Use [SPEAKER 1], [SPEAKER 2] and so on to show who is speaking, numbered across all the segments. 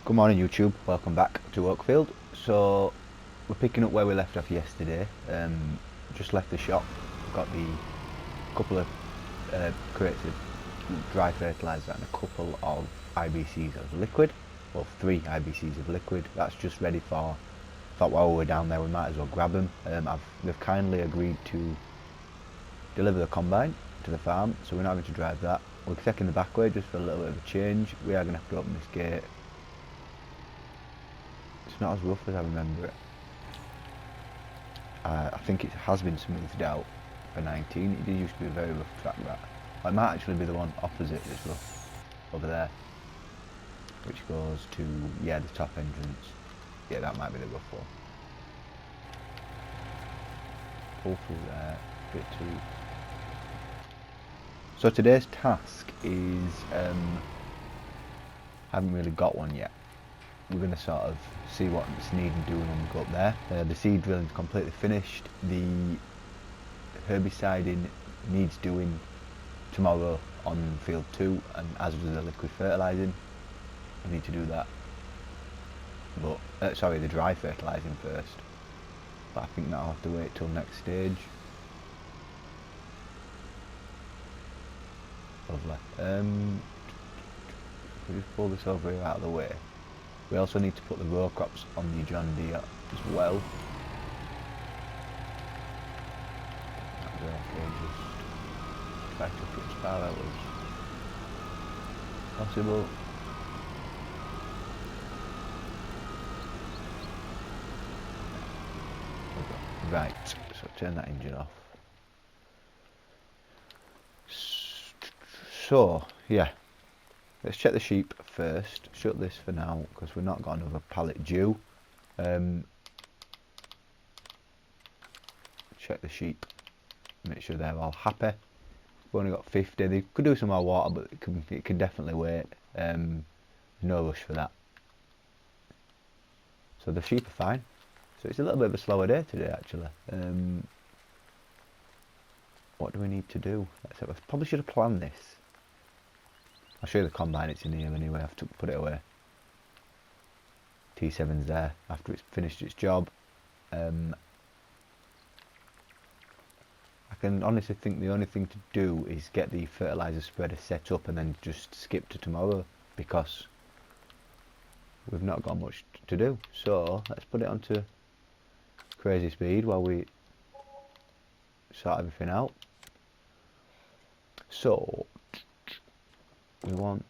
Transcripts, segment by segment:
[SPEAKER 1] Good morning YouTube, welcome back to Oakfield. So we're picking up where we left off yesterday. Just left the shop, got the couple of crates of dry fertiliser and a couple of IBCs of liquid, well 3 IBCs of liquid. That's just ready for, thought while we were down there we might as well grab them. They've kindly agreed to deliver the combine to the farm, so we're not going to drive that. We're taking the back way just for a little bit of a change. We are going to have to open this gate. It's not as rough as I remember it. I think it has been smoothed out for 19. It did used to be a very rough track, that. It might actually be the one opposite this rough, over there, which goes to, yeah, the top entrance. Yeah, that might be the rough one. Pull through there, bit too. So today's task is, haven't really got one yet. We're going to sort of see what's needed doing when we go up there. The seed drilling's completely finished. The herbiciding needs doing tomorrow on field 2, and as does the liquid fertilising. We need to do that. But sorry, the dry fertilising first. But I think that'll have to wait till next stage. Lovely. We just pull this over here out of the way. We also need to put the row crops on the John Deere as well. That's okay, just try to put as far out as possible. Right, so turn that engine off. So, yeah. Let's check the sheep first. Shut this for now because we've not got another pallet due. Check the sheep. Make sure they're all happy. We've only got 50. They could do some more water, but it can definitely wait. No rush for that. So the sheep are fine. So it's a little bit of a slower day today, actually. What do we need to do? I probably should have planned this. I'll show you the combine, it's in here anyway, I have to put it away. T7's there after it's finished its job. I can honestly think the only thing to do is get the fertiliser spreader set up and then just skip to tomorrow, because we've not got much to do. So let's put it onto crazy speed while we sort everything out. So we want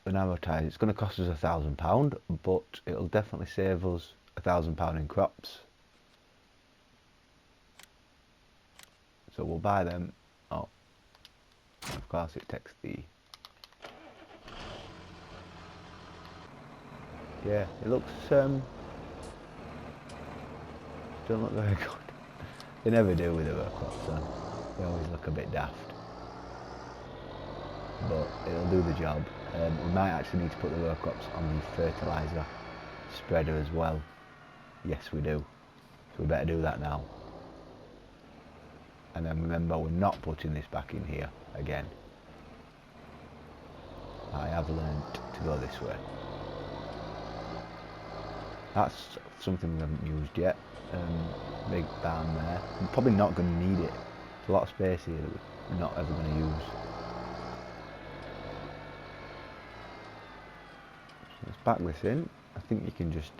[SPEAKER 1] the narrow tyres. It's going to cost us £1,000, but it'll definitely save us £1,000 in crops. So we'll buy them. Oh, of course it takes the. Yeah, it looks don't look very good. They never do with the row crops, so they always look a bit daft. But it'll do the job. We might actually need to put the row crops on the fertiliser spreader as well. Yes, we do. So we better do that now. And then remember, we're not putting this back in here again. I have learnt to go this way. That's something we haven't used yet. Big barn there. We're probably not going to need it. There's a lot of space here that we're not ever going to use. Let's back this in. I think you can just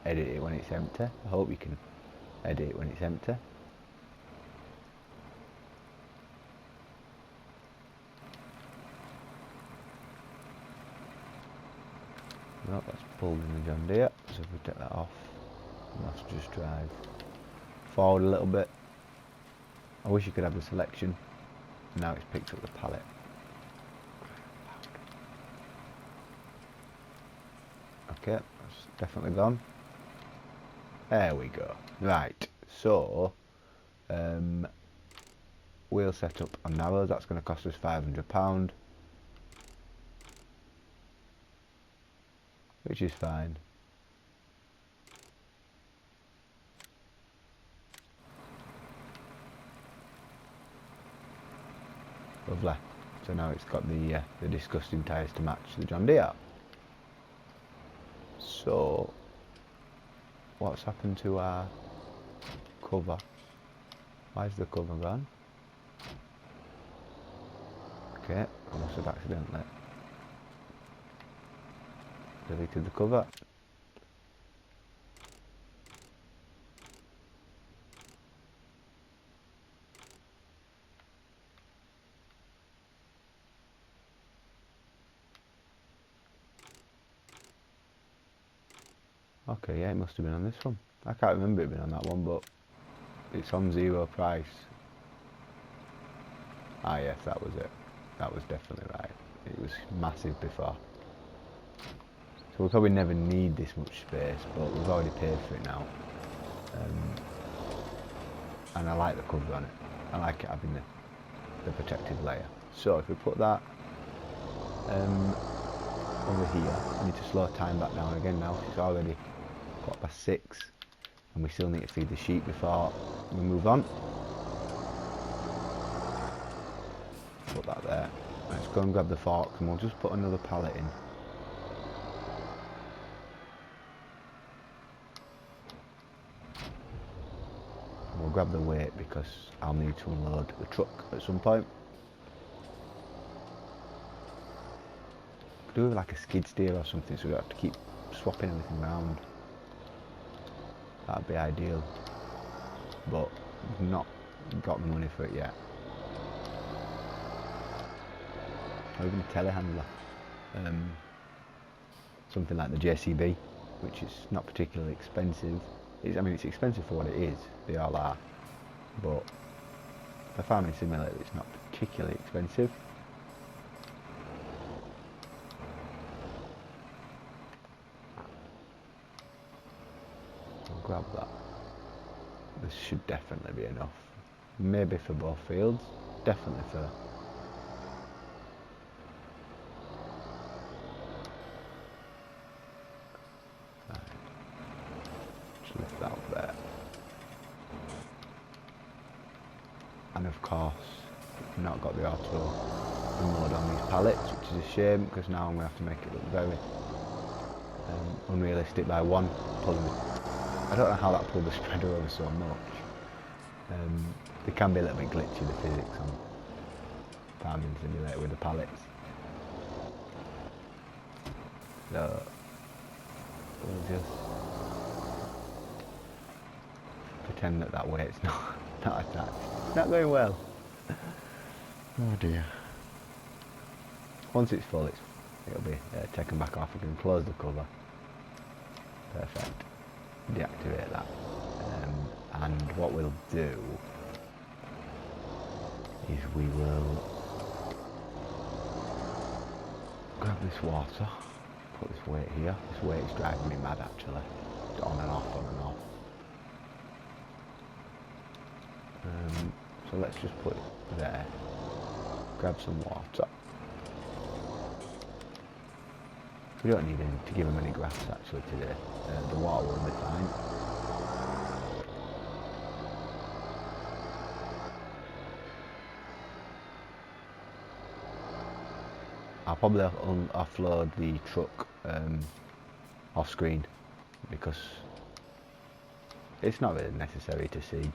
[SPEAKER 1] edit it when it's empty. I hope you can edit it when it's empty. Well, that's pulled in the John Deere, so if we take that off, let's just drive forward a little bit. I wish you could have the selection. Now it's picked up the pallet. Okay, that's definitely gone. There we go. Right, so wheel setup on narrows, that's going to cost us £500, which is fine. Lovely. So now it's got the disgusting tyres to match the John Deere. So, what's happened to our cover? Why is the cover gone? Okay, I must have accidentally deleted the cover. Okay, yeah, it must have been on this one. I can't remember it being on that one, but it's on 0 price. Ah yes, that was it. That was definitely right. It was massive before. So we'll probably never need this much space, but we've already paid for it now. And I like the cover on it. I like it having the protective layer. So if we put that over here, we need to slow time back down again now. It's already 6:15, and we still need to feed the sheep before we move on. Put that there. Let's go and grab the forks, and we'll just put another pallet in. We'll grab the weight because I'll need to unload the truck at some point. Could do with like a skid steer or something, so we don't have to keep swapping everything around. That'd be ideal, but we've not got the money for it yet. Or even a telehandler, something like the JCB, which is not particularly expensive. I mean, it's expensive for what it is, they all are, but for farming simulator it's not particularly expensive. I'll grab that. This should definitely be enough. Maybe for both fields, definitely for... Just lift that up there. And of course, we've not got the auto unload on these pallets, which is a shame because now I'm going to have to make it look very unrealistic by one pulling. I don't know how that pulled the spreader over so much. They can be a little bit glitchy, the physics on farming simulator with the pallets. So we'll just pretend that weight's not attached. Not going well. Oh dear. Once it's full, it'll be taken back off. We can close the cover. Perfect. Deactivate that. And what we'll do is we will grab this water, put this weight here. This weight is driving me mad actually. It's on and off, on and off. So let's just put it there. Grab some water. We don't need to give them any grass actually today. The water will be fine. I'll probably offload the truck off screen because it's not really necessary to see.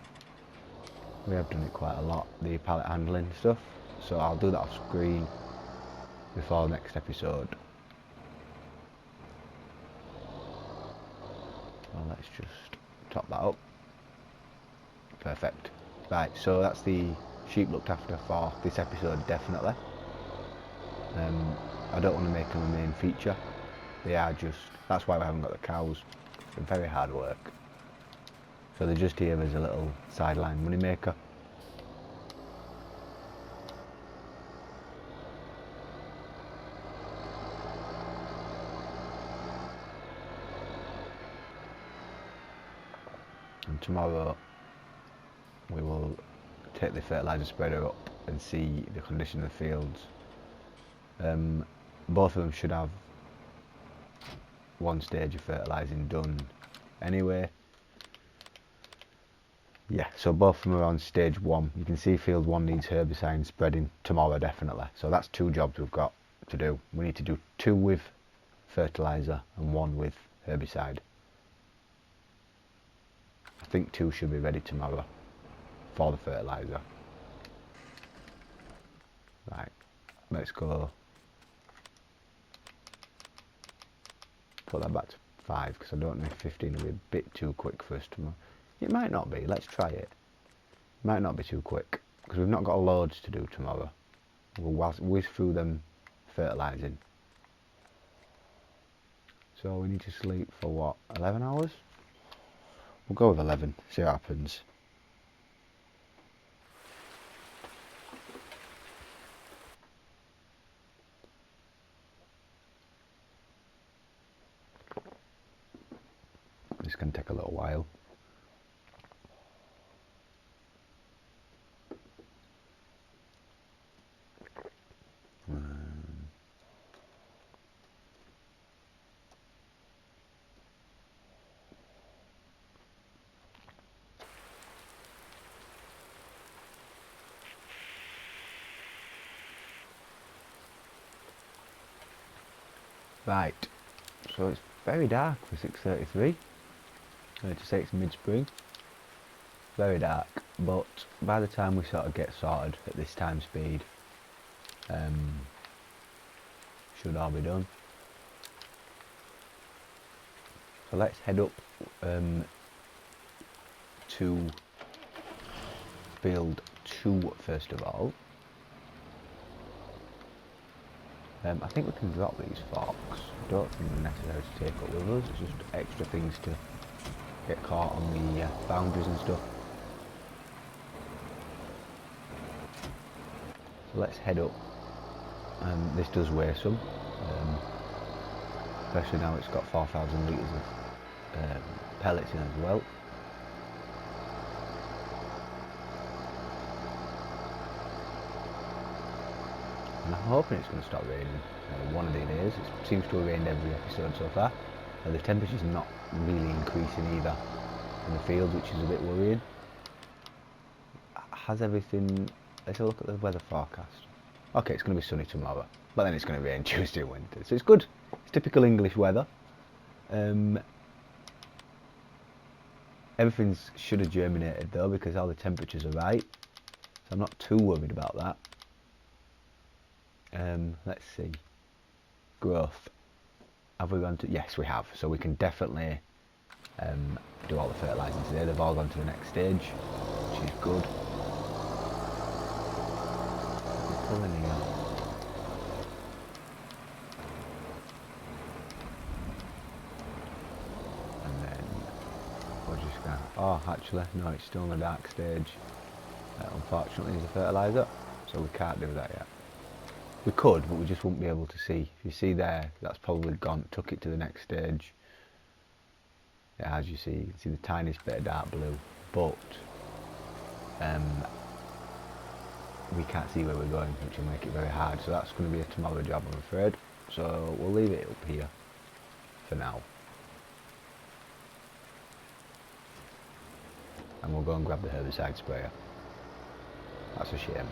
[SPEAKER 1] We have done it quite a lot, the pallet handling stuff, so I'll do that off screen before the next episode. Well, let's just top that up. Perfect. Right, so that's the sheep looked after for this episode, definitely. I don't want to make them a main feature. They are just, that's why we haven't got the cows. They're very hard work. So they're just here as a little sideline money maker. And tomorrow we will take the fertiliser spreader up and see the condition of the fields. Both of them should have one stage of fertilising done anyway. Yeah, so both of them are on stage 1. You can see field 1 needs herbicide spreading tomorrow definitely. So that's 2 jobs we've got to do. We need to do 2 with fertiliser and 1 with herbicide. I think 2 should be ready tomorrow for the fertiliser. Right, let's go. Put that back to 5 because I don't know if 15 will be a bit too quick for us tomorrow. It might not be, let's try it. Might not be too quick because we've not got loads to do tomorrow. We'll whiz through them fertilising. So we need to sleep for what, 11 hours? We'll go with 11, see what happens. This can take a little while. Right, so it's very dark for 6:33. To say it's mid-spring. Very dark, but by the time we sort of get sorted at this time speed, should all be done. So let's head up to field 2 first of all. I think we can drop these forks. Don't think they're necessary to take up with us. It's just extra things to get caught on the boundaries and stuff. So let's head up. This does weigh some, especially now it's got 4,000 litres of pellets in as well. And I'm hoping it's going to stop raining one of these days. It seems to have rained every episode so far. The temperature's not really increasing either in the field, which is a bit worrying. Has everything... Let's have a look at the weather forecast. Okay, it's going to be sunny tomorrow, but then it's going to rain Tuesday and Wednesday. So it's good. It's typical English weather. Everything should have germinated though because all the temperatures are right. So I'm not too worried about that. Let's see. Growth. Have we gone to... Yes, we have. So we can definitely do all the fertilising today. They've all gone to the next stage, which is good. Pulling here. And then we're just going... Oh, actually, no, it's still in the dark stage. Unfortunately, there's a fertiliser, so we can't do that yet. We could, but we just wouldn't be able to see. If you see there, that's probably gone, took it to the next stage. Yeah, as you see the tiniest bit of dark blue, but we can't see where we're going, which will make it very hard. So that's going to be a tomorrow job, I'm afraid. So we'll leave it up here for now. And we'll go and grab the herbicide sprayer. That's a shame.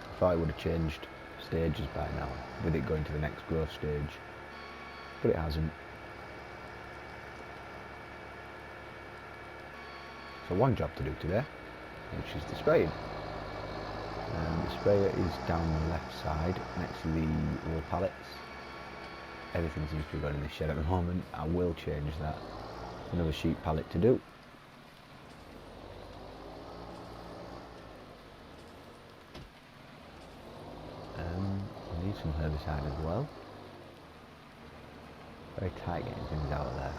[SPEAKER 1] I thought it would have changed stages by now, with it going to the next growth stage, but it hasn't. So one job to do today, which is the spraying. The sprayer is down the left side next to the wool pallets. Everything seems to be going in this shed at the moment. I will change that. Another sheep pallet to do. We need some herbicide as well. Very tight getting things out of there.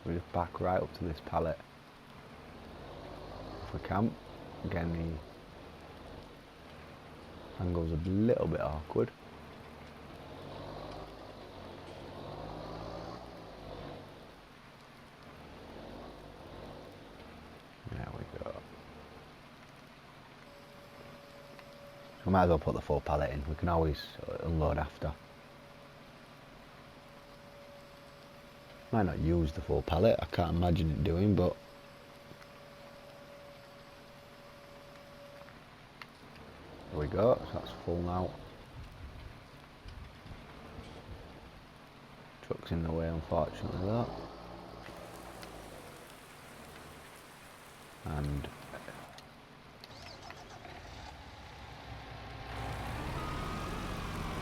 [SPEAKER 1] We just back right up to this pallet if we can. Again, the angle's a little bit awkward. There we go. We might as well put the full pallet in. We can always unload after. Might not use the full pallet, I can't imagine it doing, but There we go, so that's full now. Truck's in the way, unfortunately, though. And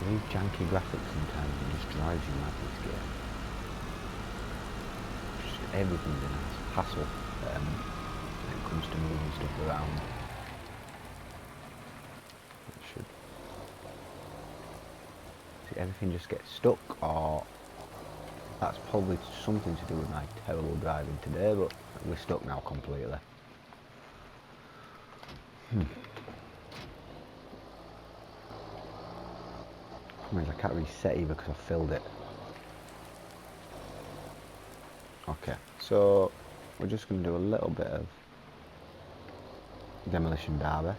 [SPEAKER 1] these janky graphics sometimes, it just drives you mad, this game. Just everything's a hassle when it comes to moving stuff around. It should. See, everything just gets stuck, or that's probably something to do with my terrible driving today, but we're stuck now completely. Means I can't reset either because I filled it. Okay, so we're just going to do a little bit of demolition derby.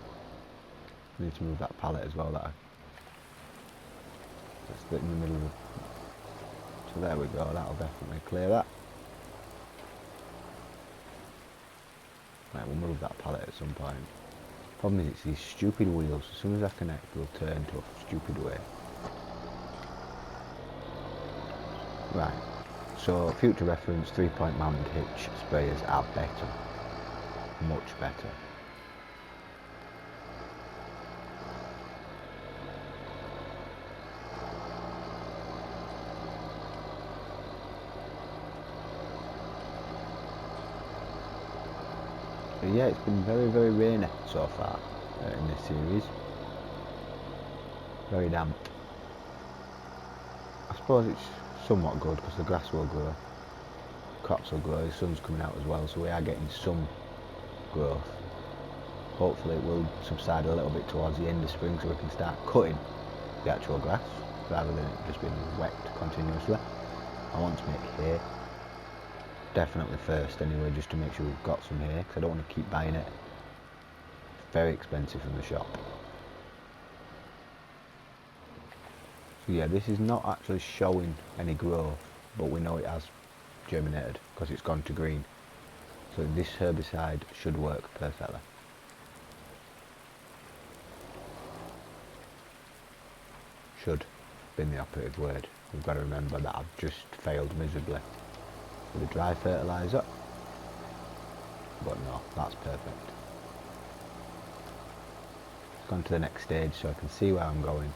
[SPEAKER 1] We need to move that pallet as well. That's in the middle of the... So there we go, that'll definitely clear that. Right, we'll move that pallet at some point. Problem is it's these stupid wheels. As soon as I connect, they'll turn to a stupid way. Right, so future reference, 3-point mounted hitch sprayers are better, much better. So yeah, it's been very, very rainy so far in this series. Very damp. I suppose it's somewhat good because the grass will grow, crops will grow, the sun's coming out as well, so we are getting some growth. Hopefully it will subside a little bit towards the end of spring so we can start cutting the actual grass rather than it just being wet continuously. I want to make hay, definitely first anyway, just to make sure we've got some hay because I don't want to keep buying it. It's very expensive from the shop. So yeah, this is not actually showing any growth, but we know it has germinated because it's gone to green. So this herbicide should work perfectly. Should be the operative word. We've got to remember that I've just failed miserably with the dry fertiliser. But no, that's perfect. It's gone to the next stage so I can see where I'm going.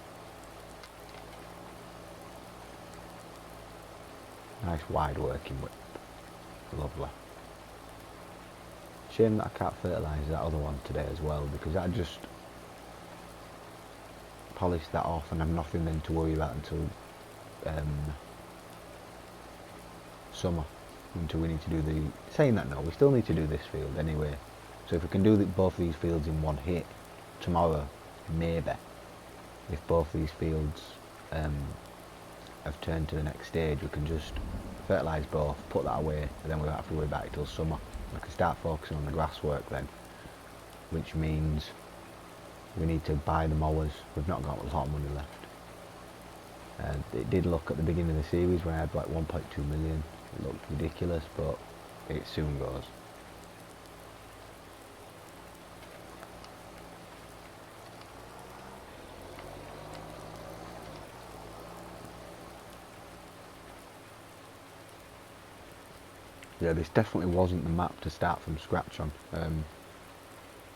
[SPEAKER 1] Nice wide working whip. Lovely. Shame that I can't fertilise that other one today as well because I just polish that off and have nothing then to worry about until summer, until we need to do the... Saying that, no, we still need to do this field anyway. So if we can do both these fields in one hit tomorrow, maybe, if both these fields have turned to the next stage, we can just fertilise both, put that away, and then we don't have to worry about it till summer. We can start focusing on the grass work then, which means we need to buy the mowers. We've not got a lot of money left. It did look at the beginning of the series when I had like 1.2 million, it looked ridiculous, but it soon goes. Yeah, this definitely wasn't the map to start from scratch on.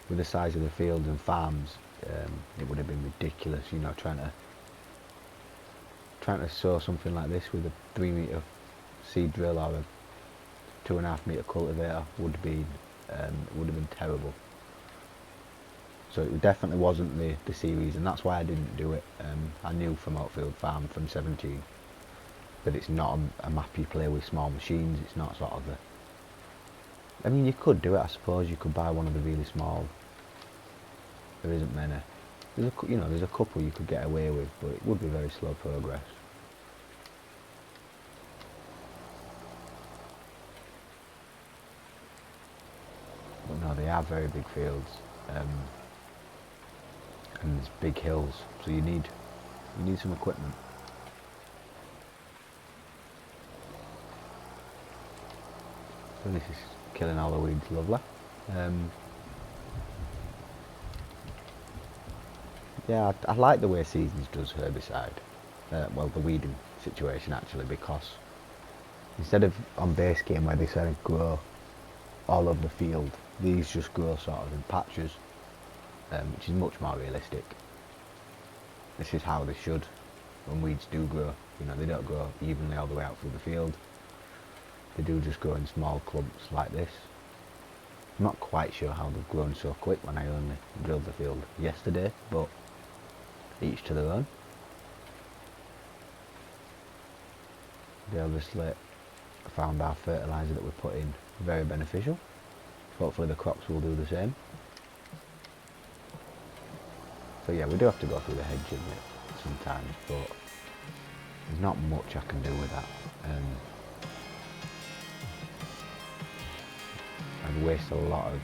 [SPEAKER 1] With the size of the fields and farms, it would have been ridiculous, you know, trying to sow something like this with a 3-metre seed drill or a 2.5-metre cultivator would have been terrible. So it definitely wasn't the series, and that's why I didn't do it. I knew from Oakfield Farm from 17 that it's not a map you play with small machines. It's not sort of I mean, you could do it, I suppose. You could buy one of the really small. There isn't many. There's a couple you could get away with, but it would be very slow progress. But no, they are very big fields, and there's big hills, so you need some equipment. So this is killing all the weeds, lovely. Yeah, I like the way Seasons does herbicide. Well, the weeding situation actually, because instead of on base game where they sort of grow all over the field, these just grow sort of in patches, which is much more realistic. This is how they should when weeds do grow. You know, they don't grow evenly all the way out through the field. They do just grow in small clumps like this. I'm not quite sure how they've grown so quick when I only drilled the field yesterday, but each to their own. They obviously found our fertiliser that we put in very beneficial. Hopefully the crops will do the same. So yeah, we do have to go through the hedging sometimes, but there's not much I can do with that. I'd waste a lot of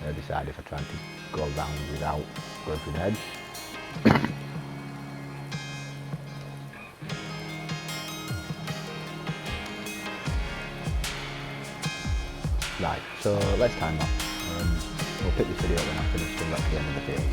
[SPEAKER 1] herbicide if I tried to go around without going through the hedge. Right, so let's time up. We'll pick this video up when I finish going back to the end of the field.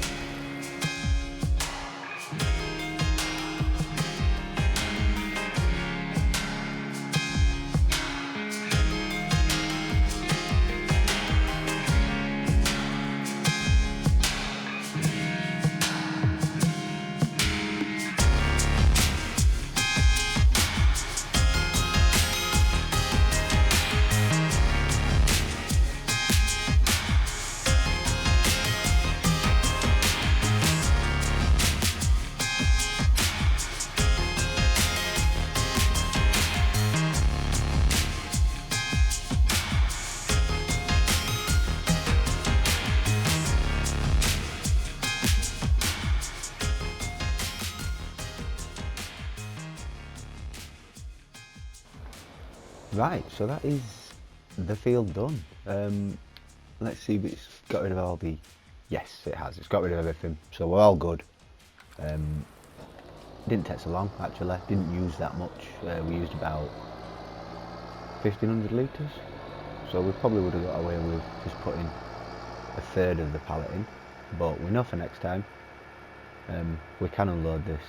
[SPEAKER 1] Right, so that is the field done. Let's see if it's got rid of all the... Yes, it has. It's got rid of everything, so we're all good. Didn't take so long, actually. Didn't use that much. We used about 1,500 litres. So we probably would have got away with just putting a third of the pallet in. But we know for next time. We can unload this.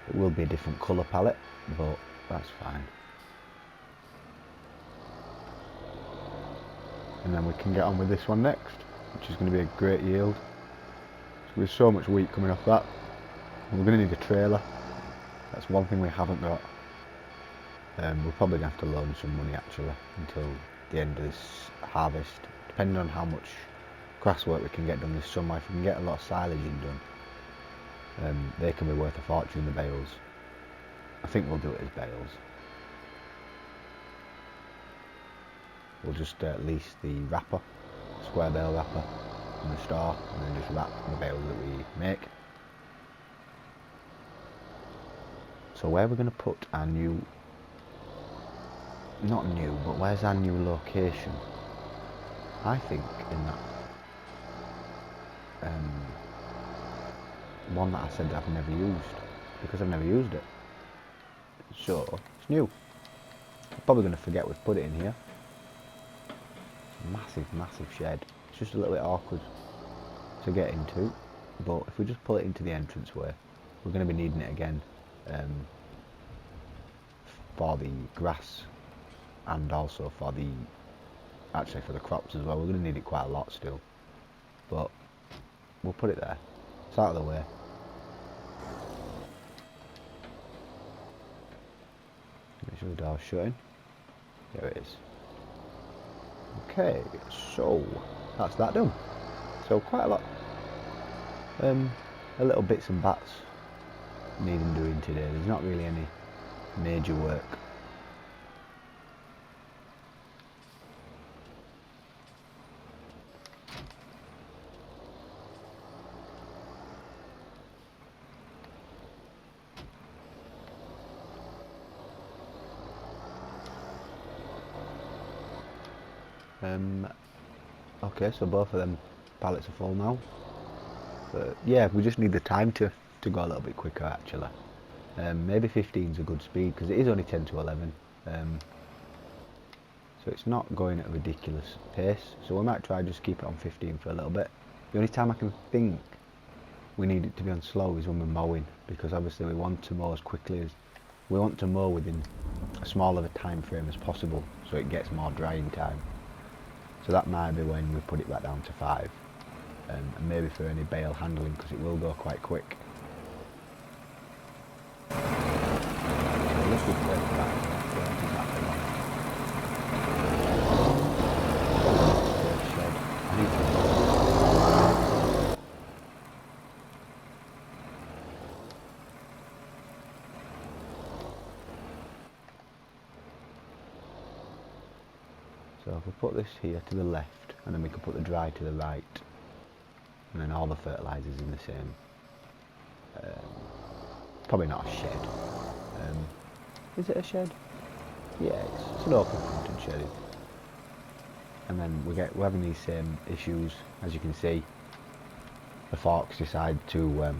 [SPEAKER 1] It will be a different colour pallet, but that's fine. And then we can get on with this one next, which is going to be a great yield. With so much wheat coming off that, we're going to need a trailer. That's one thing we haven't got. We're probably going to have to loan some money actually until the end of this harvest, depending on how much grass work we can get done this summer. If we can get a lot of silaging done, they can be worth a fortune, the bales. I think we'll do it as bales. We'll just lease the wrapper, square bale wrapper in the store, and then just wrap the bales that we make. So where we're going to put our new, not new, but where's our new location? I think in that one that I said that I've never used, because I've never used it. So it's new. I'm probably going to forget we've put it in here. Massive shed. It's just a little bit awkward to get into, but if we just pull it into the entranceway, we're going to be needing it again for the grass and also for the crops as well. We're going to need it quite a lot still, but we'll put it there. It's out of the way. Make sure the door's shutting. There it is. Okay, so that's that done. So quite a lot, a little bits and bats needing doing today. There's not really any major work. Okay, so both of them pallets are full now. But yeah, we just need the time to go a little bit quicker actually. Maybe 15 is a good speed because it is only 10 to 11. So it's not going at a ridiculous pace. So we might try just keep it on 15 for a little bit. The only time I can think we need it to be on slow is when we're mowing, because obviously we want to mow as quickly as we want to mow within as small of a time frame as possible, so it gets more drying time. So that might be when we put it back down to 5, and maybe for any bale handling, because it will go quite quick. So let's just wait for that. So if we put this here to the left, and then we can put the dry to the right, and then all the fertilisers in the same. Probably not a shed. Is it a shed? Yeah, it's an open fronted shed. And then we're having these same issues, as you can see. The forks decide to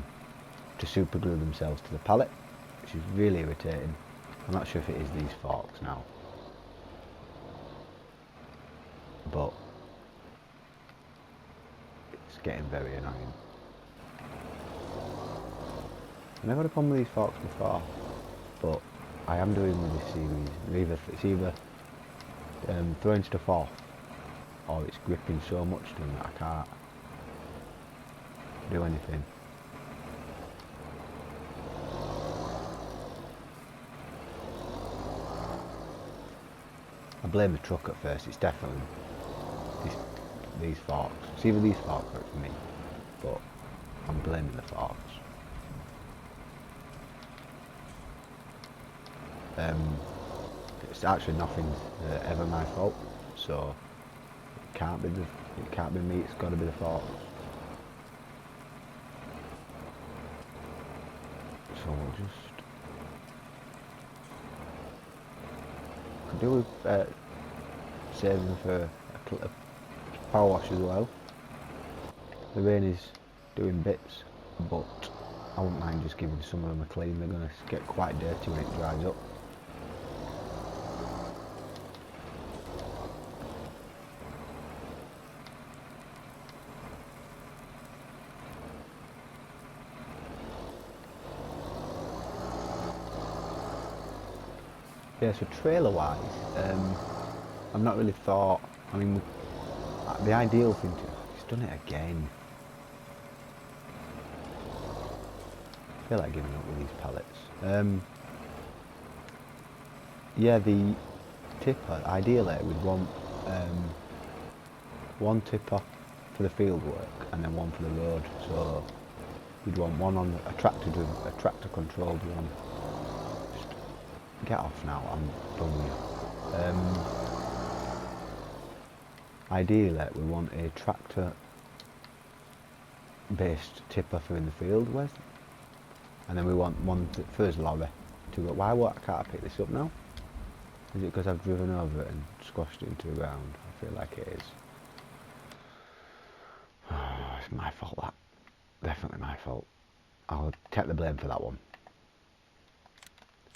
[SPEAKER 1] super glue themselves to the pallet, which is really irritating. I'm not sure if it is these forks now, but it's getting very annoying. I never had a problem with these forks before, but I am doing with this series. It's either throwing stuff off, or it's gripping so much to them that I can't do anything. I blame the truck at first. It's definitely these forks. It's either these forks or it's me, but I'm blaming the forks. It's actually nothing's ever my fault, so it can't be me. It's got to be the forks. So we'll just could do with saving for a power wash as well. The rain is doing bits, but I wouldn't mind just giving some of them a clean. They're going to get quite dirty when it dries up. Yeah, so trailer wise, I've not really thought, I mean, the ideal thing to, he's done it again. I feel like giving up with these pallets. Yeah, the tipper, ideally we'd want one tipper for the field work and then one for the road. So we'd want one on a tractor controlled one. Get off now, I'm done with you. Ideally we want a tractor based tipper for in the field with, and then we want one for his lorry to go. Can't I pick this up now? Is it because I've driven over it and squashed it into the ground? I feel like it is. Oh, it's my fault, that. Definitely my fault. I'll take the blame for that one.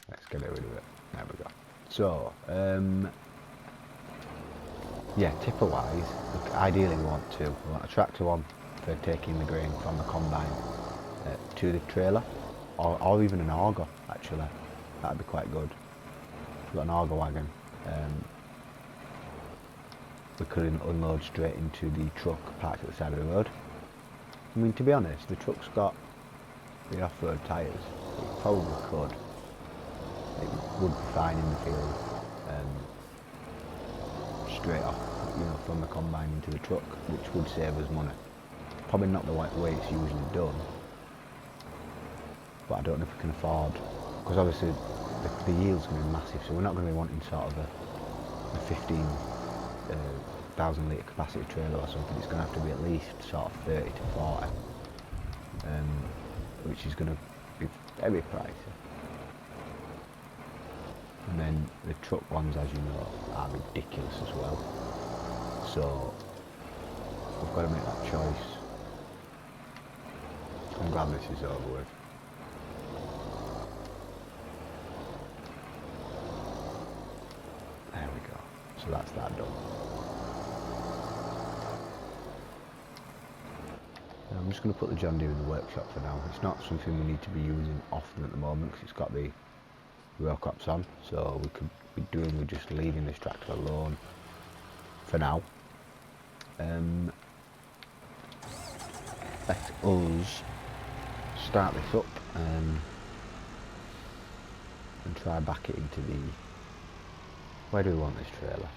[SPEAKER 1] Let's get rid of it. There we go. So, yeah, tipper wise, ideally we want two. We want a tractor one for taking the grain from the combine to the trailer, or even an auger actually. That'd be quite good. We've got an auger wagon. We could unload straight into the truck parked at the side of the road. I mean, to be honest, the truck's got the off-road tyres. It probably could. It would be fine in the field, straight off, from the combine into the truck, which would save us money. Probably not the way it's usually done, but I don't know if we can afford, because obviously the yield's going to be massive, so we're not going to be wanting sort of a 15,000 litre capacity trailer or something. It's going to have to be at least sort of 30 to 40, which is going to be very pricey. And then the truck ones, as you know, are ridiculous as well. So we've got to make that choice. I'm glad this is over with. There we go. So that's that done. I'm just going to put the John Deere in the workshop for now. It's not something we need to be using often at the moment because it's got the row crops on, so we could be doing with just leaving this tractor alone for now. Let us start this up and try back it into the... Where do we want this trailer?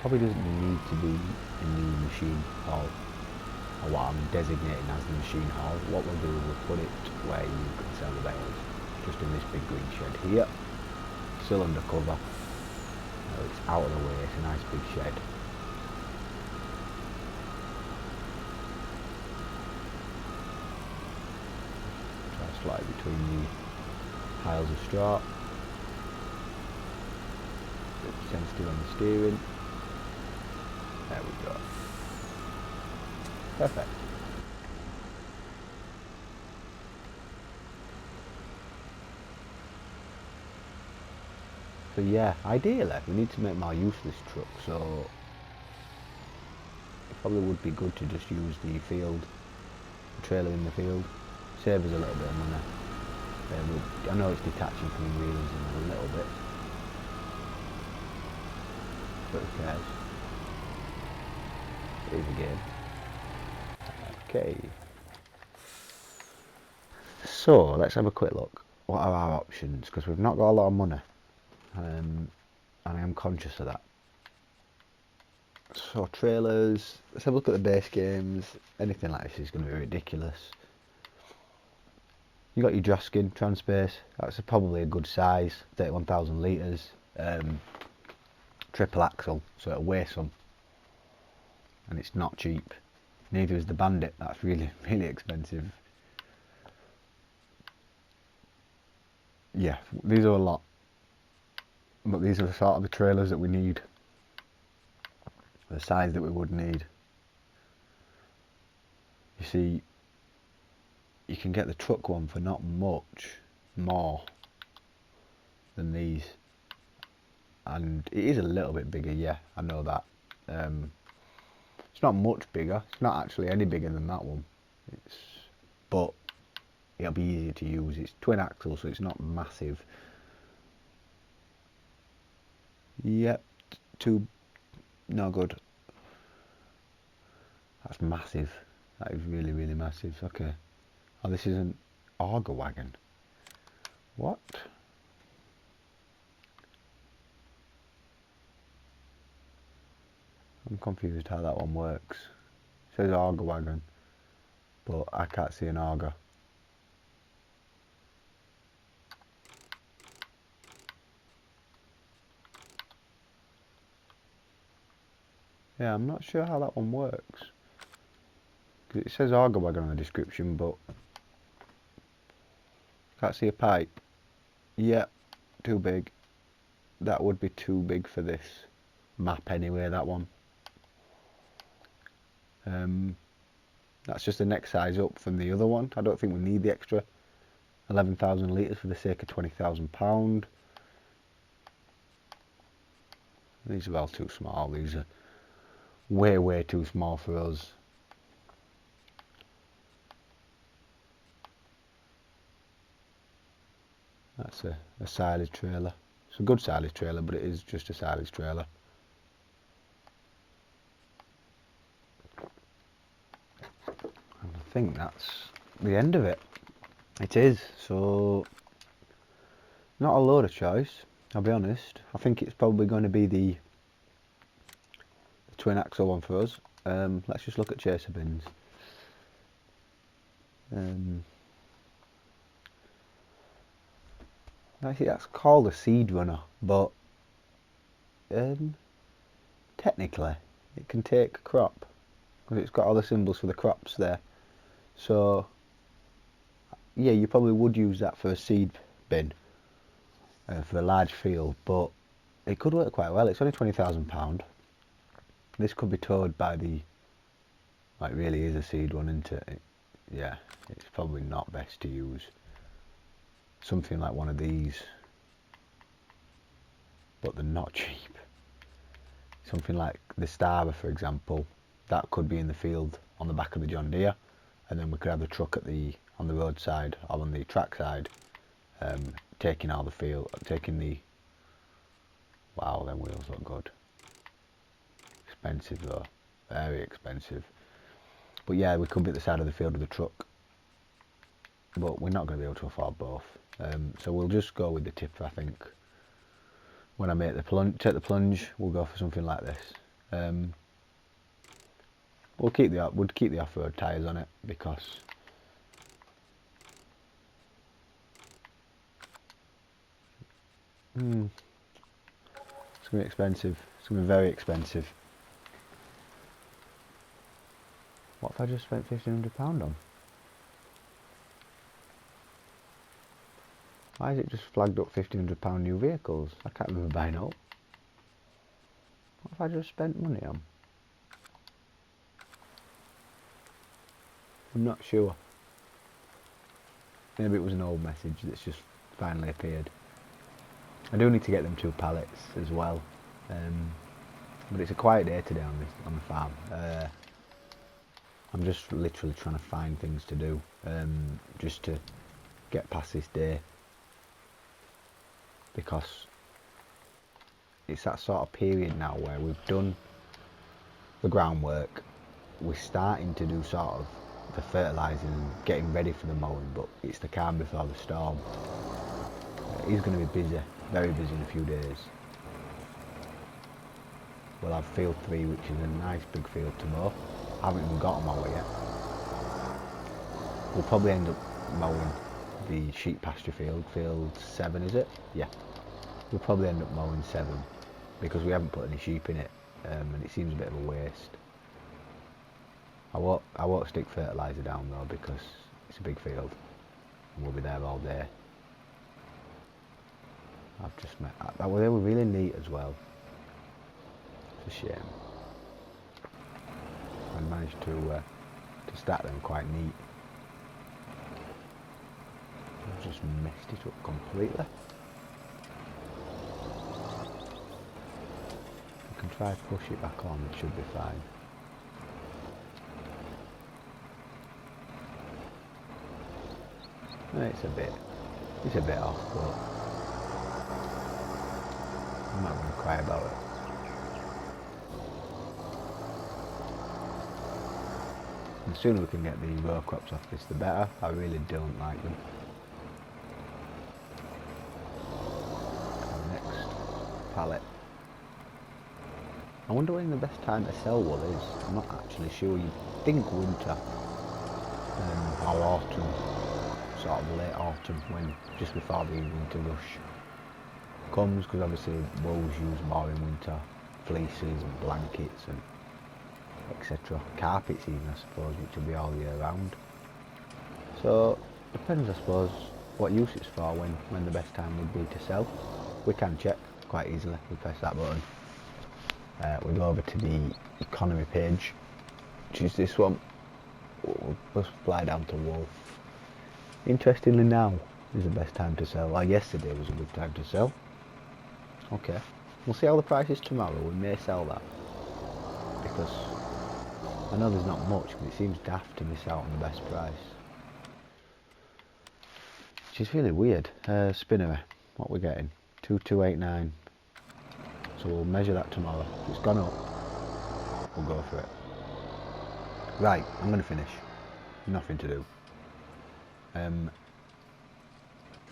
[SPEAKER 1] Probably doesn't need to be in the machine hall, or what I'm designating as the machine hall. What we'll do is we'll put it where you can sell the bales, just in this big green shed here, still under cover. It's out of the way, it's a nice big shed. Try to slide between the piles of straw. Bit sensitive on the steering. There we go. Perfect. So yeah, ideally we need to make more use of this truck, so it probably would be good to just use the field, the trailer in the field, save us a little bit of money. I know it's detaching from the wheels a little bit, but who cares? It is a game. Okay. So let's have a quick look. What are our options? Because we've not got a lot of money. And I am conscious of that. So trailers, let's have a look at the base games. Anything like this is going to be ridiculous. You got your Joskin Transpace, that's probably a good size, 31,000 litres, triple axle, so it'll weigh some, and it's not cheap. Neither is the Bandit, that's really, really expensive. Yeah, these are a lot. But these are the sort of the trailers that we need, the size that we would need. You see, you can get the truck one for not much more than these, and it is a little bit bigger, yeah, I know that. It's not much bigger, it's not actually any bigger than that one, but it'll be easier to use. It's twin axle, so it's not massive. Yep, no good. That's massive. That is really, really massive. Okay. Oh, this is an auger wagon. What? I'm confused how that one works. It says auger wagon, but I can't see an auger. Yeah, I'm not sure how that one works. Cause it says auger wagon on the description, but can't see a pipe. Yeah, too big. That would be too big for this map anyway, that one. That's just the next size up from the other one. I don't think we need the extra 11,000 litres for the sake of £20,000. These are all too small. These are way, way too small for us. That's a silage trailer. It's a good silage trailer, but it is just a silage trailer. And I think that's the end of it. It is, so not a load of choice, I'll be honest. I think it's probably going to be the twin axle one for us. Let's just look at chaser bins. Actually, that's called a seed runner, but technically it can take crop because it's got all the symbols for the crops there. So yeah, you probably would use that for a seed bin for a large field, but it could work quite well. It's only £20,000. This could be towed by the, like, really is a seed one, isn't it? Yeah, it's probably not best to use something like one of these, but they're not cheap. Something like the Starver, for example, that could be in the field on the back of the John Deere, and then we could have the truck on the roadside or on the track side, taking all the field, wow, them wheels look good. Expensive though, very expensive. But yeah, we could be at the side of the field with the truck, but we're not going to be able to afford both. So we'll just go with the tipper, I think. When I take the plunge, we'll go for something like this. We'd keep the off-road tyres on it because it's going to be expensive. It's going to be very expensive. What if I just spent £1,500 on? Why is it just flagged up £1,500 new vehicles? I can't remember buying up. What have I just spent money on? I'm not sure. Maybe it was an old message that's just finally appeared. I do need to get them 2 pallets as well. But it's a quiet day today on the farm. I'm just literally trying to find things to do, just to get past this day, because it's that sort of period now where we've done the groundwork, we're starting to do sort of the fertilising and getting ready for the mowing, but it's the calm before the storm. He's going to be busy, very busy in a few days. We'll have field 3, which is a nice big field to mow. I haven't even got a mower yet. We'll probably end up mowing the sheep pasture field 7, is it? Yeah. We'll probably end up mowing 7 because we haven't put any sheep in it, and it seems a bit of a waste. I won't stick fertiliser down though because it's a big field and we'll be there all day. I've just met that. They were really neat as well. It's a shame. I managed to stack them quite neat. I've just messed it up completely. I can try to push it back on, it should be fine. It's a bit off, but I'm not going to cry about it. The sooner we can get the row crops off this, the better. I really don't like them. Next, pallet. I wonder when the best time to sell wool is. I'm not actually sure. You'd think winter or autumn, sort of late autumn, when just before the winter rush comes, because obviously wool's used more in winter, fleeces and blankets and etc. Carpets even, I suppose, which will be all year round. So depends, I suppose, what use it's for, when the best time would be to sell. We can check quite easily. We press that button. We go over to the economy page, which is this one. We'll fly down to wool. Interestingly, now is the best time to sell. Well, yesterday was a good time to sell. Okay, we'll see how the price is tomorrow. We may sell that because I know there's not much, but it seems daft to miss out on the best price, which is really weird. Spinnery, what we're getting, 2289. So we'll measure that tomorrow. If it's gone up, we'll go for it. Right, I'm going to finish. Nothing to do.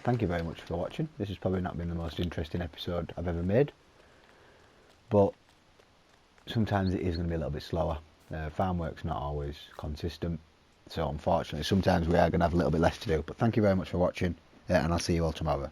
[SPEAKER 1] Thank you very much for watching. This has probably not been the most interesting episode I've ever made, but sometimes it is going to be a little bit slower. Farm work's not always consistent, so unfortunately sometimes we are going to have a little bit less to do. But thank you very much for watching, and I'll see you all tomorrow.